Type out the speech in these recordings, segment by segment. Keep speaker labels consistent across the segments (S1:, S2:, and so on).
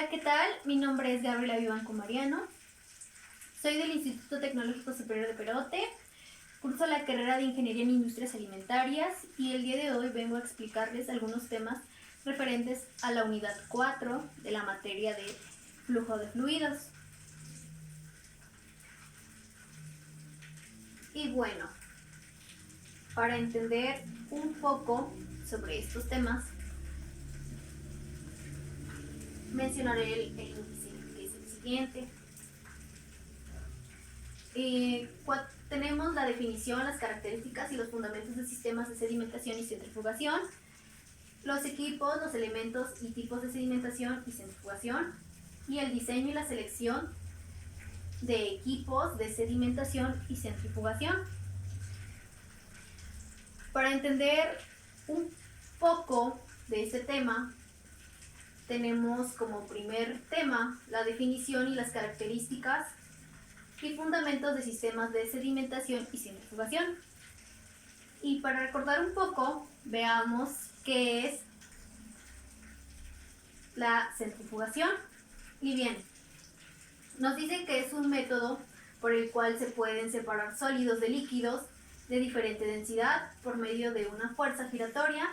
S1: Hola, ¿qué tal? Mi nombre es Gabriela Vivanco Mariano. Soy del Instituto Tecnológico Superior de Perote. Curso la carrera de Ingeniería en Industrias Alimentarias y el día de hoy vengo a explicarles algunos temas referentes a la unidad 4 de la materia de flujo de fluidos. Y bueno, para entender un poco sobre estos temas, mencionaré el índice, que es el siguiente. Tenemos la definición, las características y los fundamentos de sistemas de sedimentación y centrifugación, los equipos, los elementos y tipos de sedimentación y centrifugación, y el diseño y la selección de equipos de sedimentación y centrifugación. Para entender un poco de este tema, tenemos como primer tema la definición y las características y fundamentos de sistemas de sedimentación y centrifugación. Y para recordar un poco, veamos qué es la centrifugación. Y bien, nos dice que es un método por el cual se pueden separar sólidos de líquidos de diferente densidad por medio de una fuerza giratoria.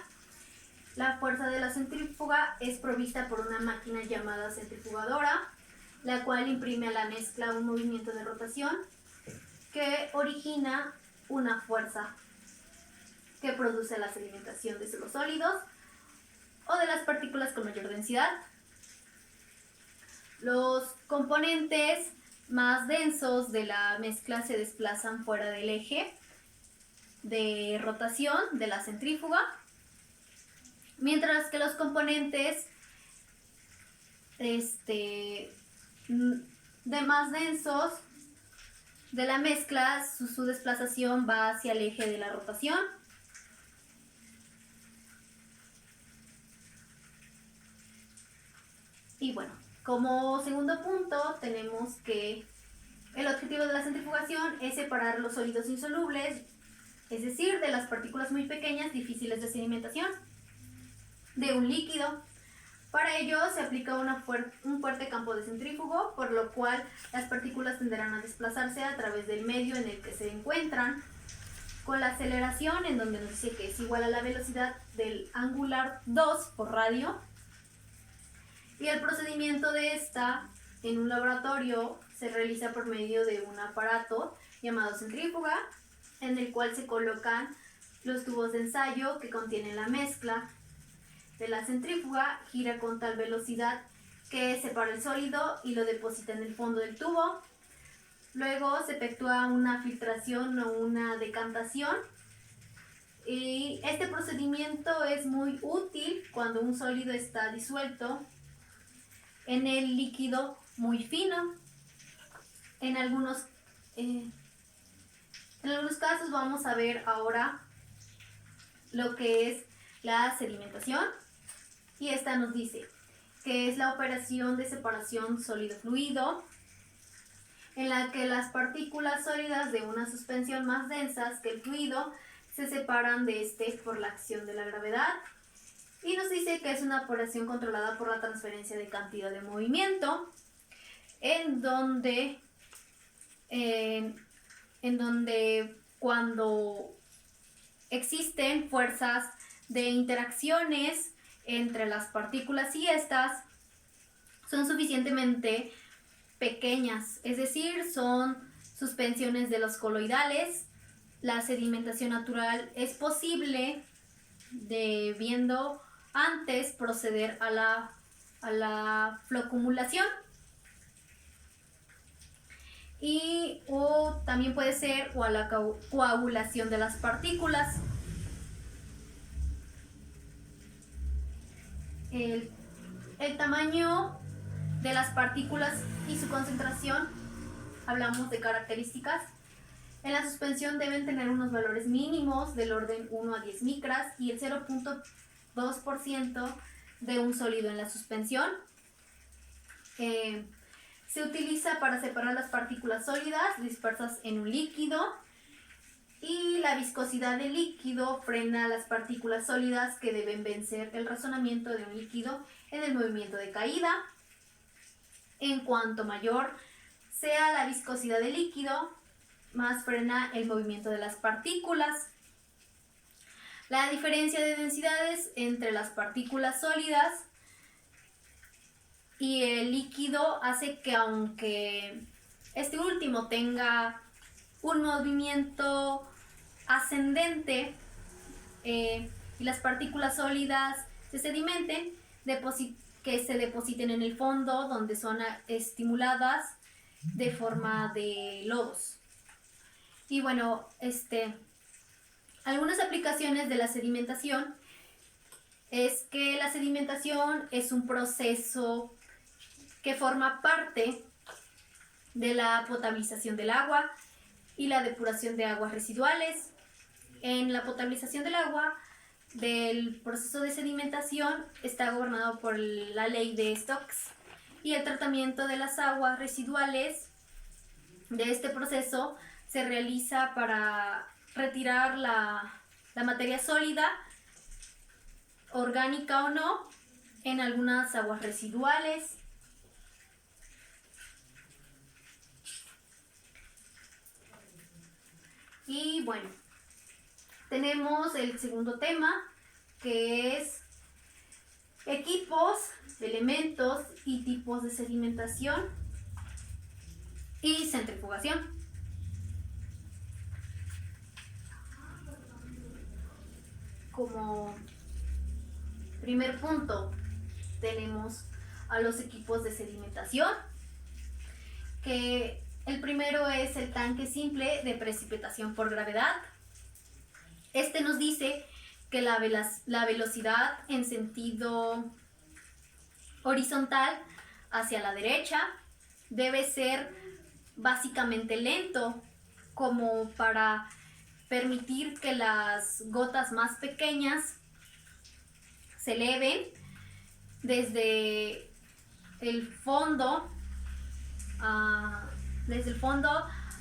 S1: La fuerza de la centrífuga es provista por una máquina llamada centrifugadora, la cual imprime a la mezcla un movimiento de rotación que origina una fuerza que produce la sedimentación de los sólidos o de las partículas con mayor densidad. Los componentes más densos de la mezcla se desplazan fuera del eje de rotación de la centrífuga, mientras que los componentes de más densos de la mezcla, su desplazación va hacia el eje de la rotación. Y bueno, como segundo punto tenemos que el objetivo de la centrifugación es separar los sólidos insolubles, es decir, de las partículas muy pequeñas difíciles de sedimentación, de un líquido. Para ello se aplica un fuerte campo de centrífugo, por lo cual las partículas tenderán a desplazarse a través del medio en el que se encuentran, con la aceleración en donde nos dice que es igual a la velocidad del angular 2 por radio. Y el procedimiento de esta en un laboratorio se realiza por medio de un aparato llamado centrífuga, en el cual se colocan los tubos de ensayo que contienen la mezcla de la centrífuga, gira con tal velocidad que separa el sólido y lo deposita en el fondo del tubo. Luego se efectúa una filtración o una decantación. Y este procedimiento es muy útil cuando un sólido está disuelto en el líquido muy fino. En algunos casos vamos a ver ahora lo que es la sedimentación. Y esta nos dice que es la operación de separación sólido-fluido, en la que las partículas sólidas de una suspensión más densas que el fluido se separan de este por la acción de la gravedad. Y nos dice que es una operación controlada por la transferencia de cantidad de movimiento, en donde cuando existen fuerzas de interacciones entre las partículas y estas son suficientemente pequeñas, es decir, son suspensiones de los coloidales, la sedimentación natural es posible debiendo antes proceder a la floccumulación. O también puede ser a la coagulación de las partículas. El tamaño de las partículas y su concentración, hablamos de características. En la suspensión deben tener unos valores mínimos del orden 1 a 10 micras y el 0.2% de un sólido en la suspensión. Se utiliza para separar las partículas sólidas dispersas en un líquido, y la viscosidad del líquido frena las partículas sólidas que deben vencer el razonamiento de un líquido en el movimiento de caída. En cuanto mayor sea la viscosidad del líquido, más frena el movimiento de las partículas. La diferencia de densidades entre las partículas sólidas y el líquido hace que, aunque este último tenga un movimiento ascendente y las partículas sólidas se sedimenten, que se depositen en el fondo, donde son estimuladas de forma de lodos. Y bueno, algunas aplicaciones de la sedimentación es que la sedimentación es un proceso que forma parte de la potabilización del agua y la depuración de aguas residuales. En la potabilización del agua, del proceso de sedimentación está gobernado por la ley de Stokes, y el tratamiento de las aguas residuales de este proceso se realiza para retirar la materia sólida, orgánica o no, en algunas aguas residuales. Y bueno, tenemos el segundo tema, que es equipos, elementos y tipos de sedimentación y centrifugación. Como primer punto tenemos a los equipos de sedimentación, que el primero es el tanque simple de precipitación por gravedad. Este nos dice que la velocidad en sentido horizontal hacia la derecha debe ser básicamente lento, como para permitir que las gotas más pequeñas se eleven desde el fondo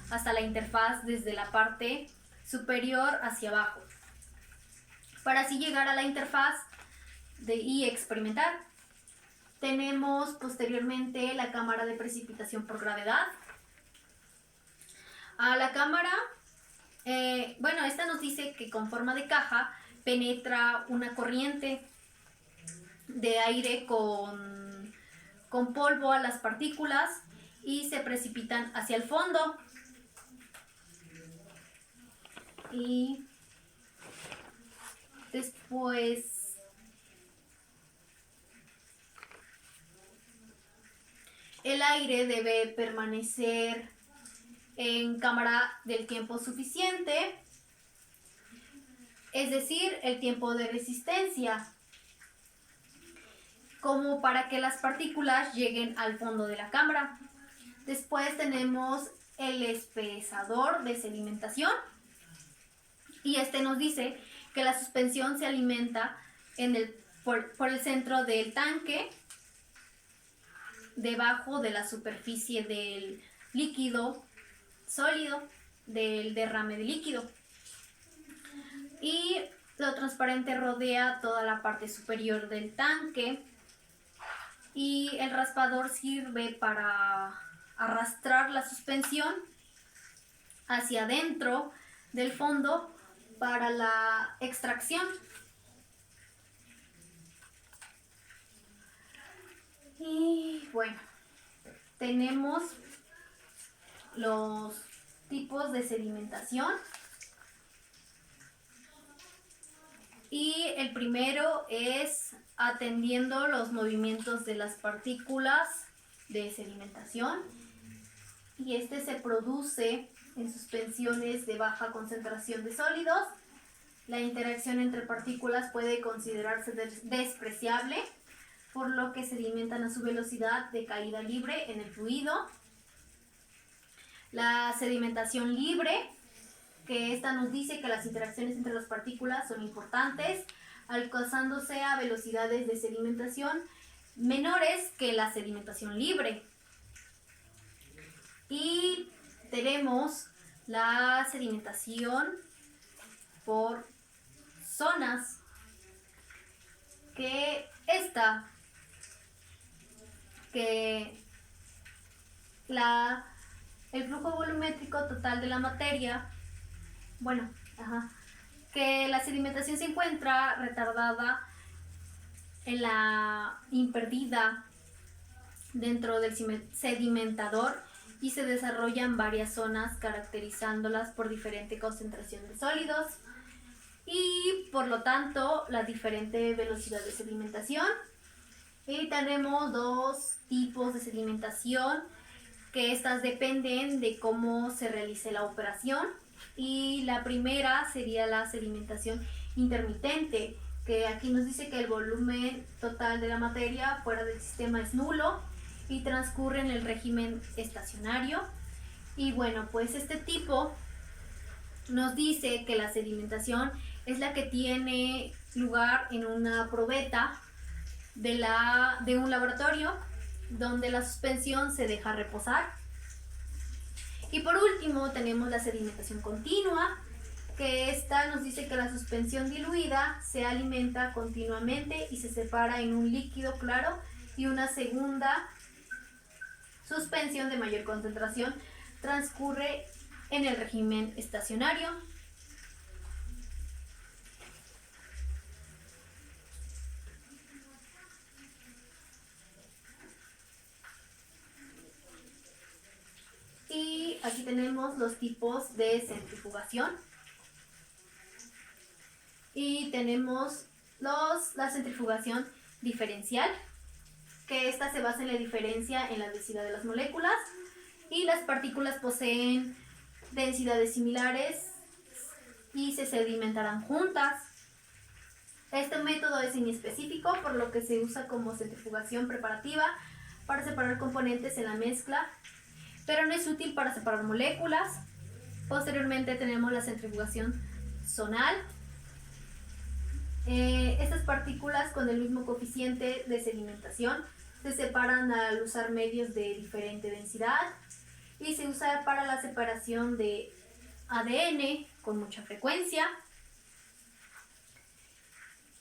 S1: hasta la interfaz, desde la parte superior hacia abajo, para así llegar a la interfaz y experimentar. Tenemos posteriormente la cámara de precipitación por gravedad. A la cámara, esta nos dice que con forma de caja penetra una corriente de aire con polvo a las partículas y se precipitan hacia el fondo. Y después el aire debe permanecer en cámara del tiempo suficiente, es decir, el tiempo de resistencia, como para que las partículas lleguen al fondo de la cámara. Después tenemos el espesador de sedimentación, y nos dice que la suspensión se alimenta por el centro del tanque, debajo de la superficie del líquido sólido, del derrame de líquido, y lo transparente rodea toda la parte superior del tanque, y el raspador sirve para arrastrar la suspensión hacia adentro del fondo para la extracción. Y bueno, tenemos los tipos de sedimentación, y el primero es atendiendo los movimientos de las partículas de sedimentación, y se produce en suspensiones de baja concentración de sólidos. La interacción entre partículas puede considerarse despreciable, por lo que sedimentan a su velocidad de caída libre en el fluido. La sedimentación libre, que nos dice que las interacciones entre las partículas son importantes, alcanzándose a velocidades de sedimentación menores que la sedimentación libre. Y tenemos la sedimentación por zonas, que el flujo volumétrico total de la materia, que la sedimentación se encuentra retardada en la imperdida dentro del sedimentador y se desarrollan varias zonas caracterizándolas por diferente concentración de sólidos y por lo tanto la diferente velocidad de sedimentación. Y tenemos dos tipos de sedimentación, que estas dependen de cómo se realice la operación. Y la primera sería la sedimentación intermitente, que aquí nos dice que el volumen total de la materia fuera del sistema es nulo y transcurre en el régimen estacionario. Y bueno, pues este tipo nos dice que la sedimentación es la que tiene lugar en una probeta de un laboratorio donde la suspensión se deja reposar. Y por último tenemos la sedimentación continua, que esta nos dice que la suspensión diluida se alimenta continuamente y se separa en un líquido claro, y una segunda suspensión de mayor concentración transcurre en el régimen estacionario. Y aquí tenemos los tipos de centrifugación. Y tenemos la centrifugación diferencial, que esta se basa en la diferencia en la densidad de las moléculas, y las partículas poseen densidades similares y se sedimentarán juntas. Este método es inespecífico, por lo que se usa como centrifugación preparativa para separar componentes en la mezcla, pero no es útil para separar moléculas. Posteriormente tenemos la centrifugación zonal. Estas partículas con el mismo coeficiente de sedimentación se separan al usar medios de diferente densidad y se usa para la separación de ADN con mucha frecuencia.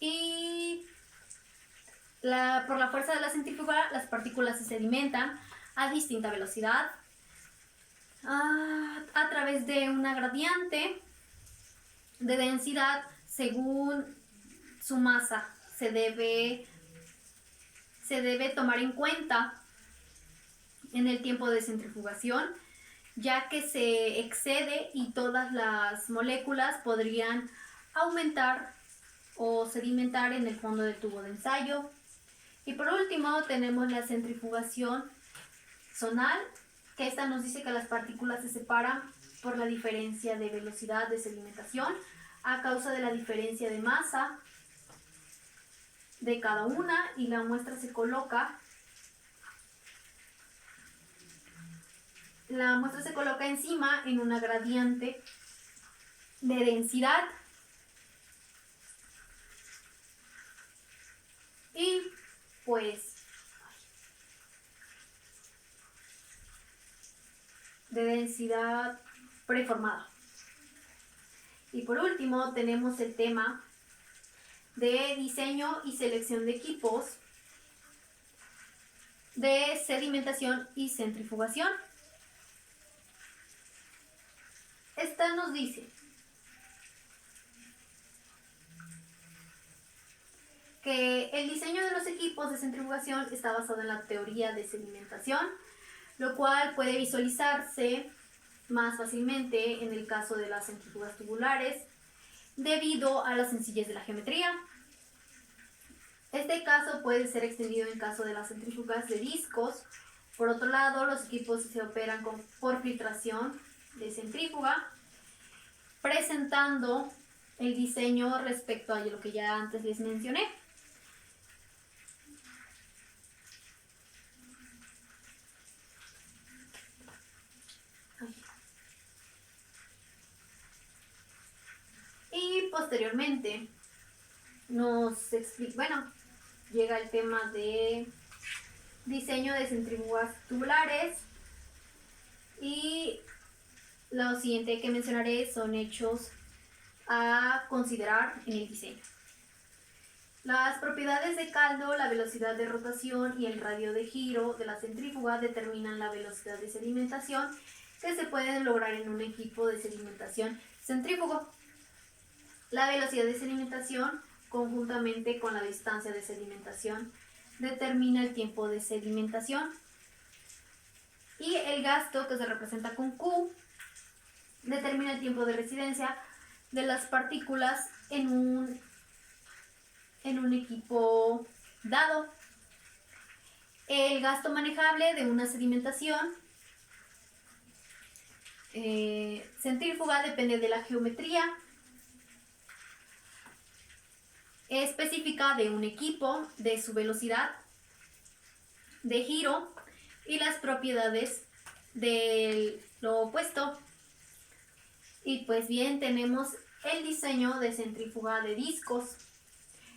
S1: Y por la fuerza de la centrífuga, las partículas se sedimentan a distinta velocidad a través de una gradiente de densidad según su masa. Se debe tomar en cuenta en el tiempo de centrifugación, ya que se excede y todas las moléculas podrían aumentar o sedimentar en el fondo del tubo de ensayo. Y por último tenemos la centrifugación zonal, que esta nos dice que las partículas se separan por la diferencia de velocidad de sedimentación a causa de la diferencia de masa de cada una, y la muestra se coloca encima en una gradiente de densidad. Y pues de densidad preformada. Y por último tenemos el tema de diseño y selección de equipos de sedimentación y centrifugación. Esta nos dice que el diseño de los equipos de centrifugación está basado en la teoría de sedimentación, lo cual puede visualizarse más fácilmente en el caso de las centrífugas tubulares debido a la sencillez de la geometría. Este caso puede ser extendido en caso de las centrífugas de discos. Por otro lado, los equipos se operan por filtración de centrífuga, presentando el diseño respecto a lo que ya antes les mencioné. Y posteriormente nos explica, llega el tema de diseño de centrífugas tubulares, y lo siguiente que mencionaré son hechos a considerar en el diseño. Las propiedades de caldo, la velocidad de rotación y el radio de giro de la centrífuga determinan la velocidad de sedimentación que se puede lograr en un equipo de sedimentación centrífugo. La velocidad de sedimentación, conjuntamente con la distancia de sedimentación, determina el tiempo de sedimentación. Y el gasto, que se representa con Q, determina el tiempo de residencia de las partículas en un equipo dado. El gasto manejable de una sedimentación centrífuga depende de la geometría específica de un equipo, de su velocidad de giro y las propiedades de lo opuesto. Y pues bien, tenemos el diseño de centrífuga de discos.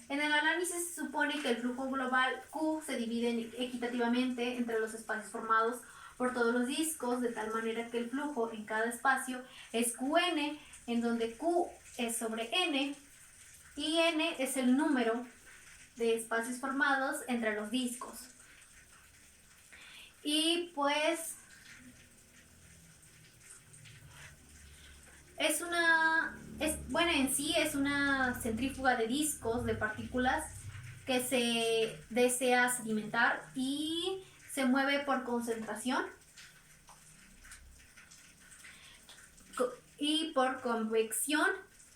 S1: En el análisis se supone que el flujo global Q se divide equitativamente entre los espacios formados por todos los discos, de tal manera que el flujo en cada espacio es Qn, en donde Q es sobre n y n es el número de espacios formados entre los discos. Y pues en sí es una centrífuga de discos, de partículas que se desea sedimentar y se mueve por concentración y por convección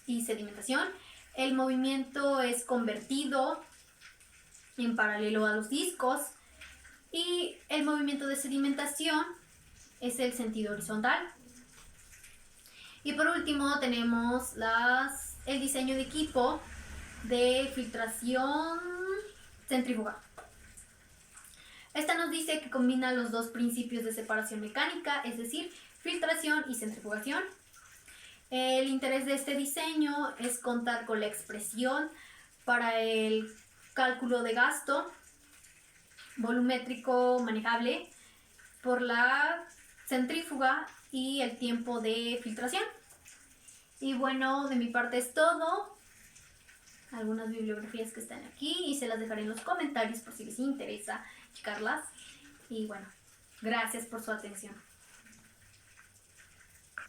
S1: y sedimentación. El movimiento es convertido en paralelo a los discos y el movimiento de sedimentación es el sentido horizontal. Y por último tenemos el diseño de equipo de filtración centrífuga. Esta nos dice que combina los dos principios de separación mecánica, es decir, filtración y centrifugación. El interés de este diseño es contar con la expresión para el cálculo de gasto volumétrico manejable por la centrífuga y el tiempo de filtración. Y bueno, de mi parte es todo. Algunas bibliografías que están aquí y se las dejaré en los comentarios por si les interesa checarlas. Y bueno, gracias por su atención.